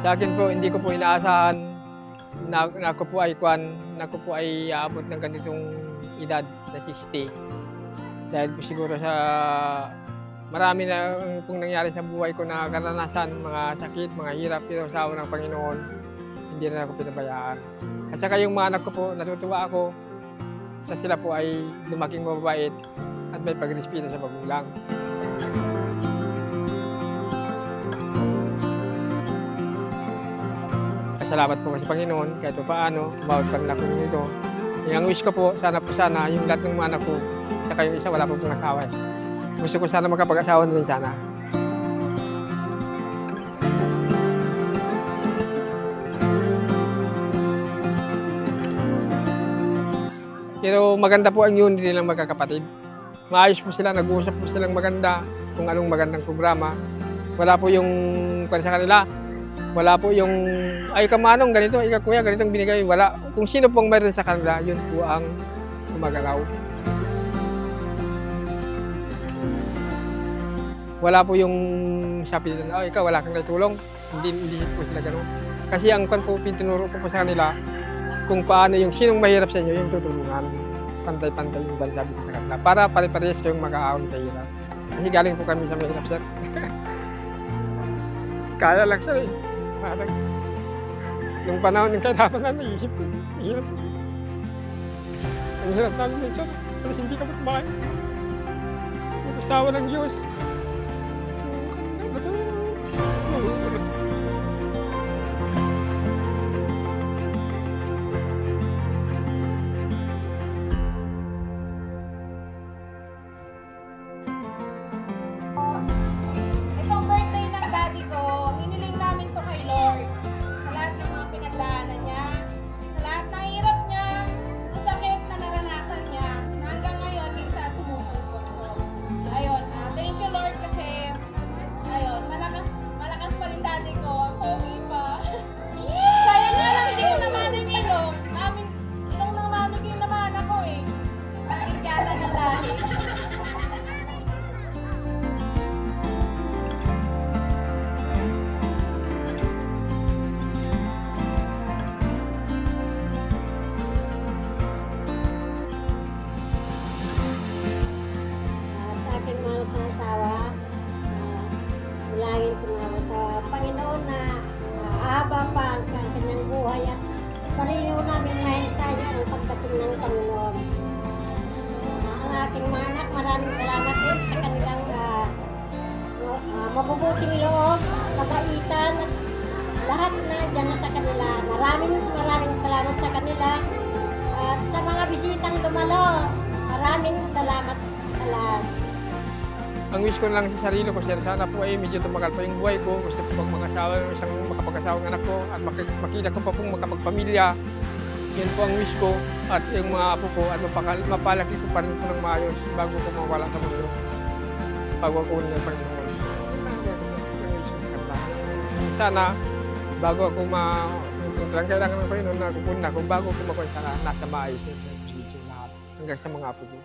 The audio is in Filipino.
Sa akin po, hindi ko po inaasahan na ako po ay aabot ng ganitong edad na 60. Dahil po siguro sa marami na pong nangyari sa buhay ko na karanasan, mga sakit, mga hirap, pero sa awa ng Panginoon, hindi na ako pinabayaan. At saka yung mga anak ko po, natutuwa ako na sila po ay lumaking mababait at may pagrespeto sa magulang. Salamat po sa Panginoon kahit pa paano, bawat panganak ko nito. Yung wish ko po, sana yung lahat ng mga anak ko, saka yung isa wala po pong asawa. Gusto ko sana makapag-asawa na rin sana. Pero maganda po ang unity ng magkakapatid. Maayos po sila, nag-uusap po silang maganda kung anong magandang programa. Wala po yung sa kanila. Wala po yung, ay kamanong ganito, ikaw kuya, ganitong binigay. Wala. Kung sino pong mayroon sa kanila, yun po ang gumagalaw. Wala po yung sabi nila, oh, ikaw wala kang naitulong. Hindi po sila gano'n. Kasi ang pinunuro ko po sa kanila, kung paano yung sinong mahirap sa inyo, yung tutulungan. Pantay-pantay yung bansabi ko sa kanila. Para pare-parehas kayong mag-aawang sa hirap. Kasi galing po kami sa mahirap, sir. Kaya lang, sir, eh. Parang, nung panahon ng kailangan na naisip ko, hirap. Ang hirap namin minsan, pero hindi ka magbahay. Yung asawa ng Diyos. Itong birthday ng daddy ko, hiniling namin to kay Lord. Sa lahat ng mga pinagdaanan niya, sa lahat ng hirap niya, sa sakit na naranasan niya, na hanggang ngayon, minsan sumusupot ko. Ayun, thank you Lord kasi, ayun, malakas pa rin daddy ko, ang pogi pa. Sayang nga lang, hindi ko naman yung ilong. Ilong ng mami ko yung naman ako eh. Kahit yata ng lahi. Sa aking mahal sa asawa, nalangin ko nga sa Panginoon na haba pa ang kanyang buhay at pareho namin mahintay ang pagdating ng Panginoon. Ang aking mga anak, maraming salamat din sa kanilang mabubuting loob, kabaitan, lahat na dyan na sa kanila. Maraming salamat sa kanila. At sa mga bisitang dumalo, maraming salamat sa lahat. Ang wish ko lang sa sarili ko, sir, sana po ay medyo tumagal pa yung buhay ko. Gusto ko pang isang makapag-asawang anak ko at makita ko pa pong makapagpamilya. Yan po ang wish ko at yung mga apo ko at mapalaki ko pa rin po ng maayos bago ko mawala sa mundo. Pagwakunin ng Panginoon. Sana, bago ako kailangan ng Panginoon na kukunin ako, bago ko makuha sana nasa maayos yung lahat hanggang sa mga apo ko.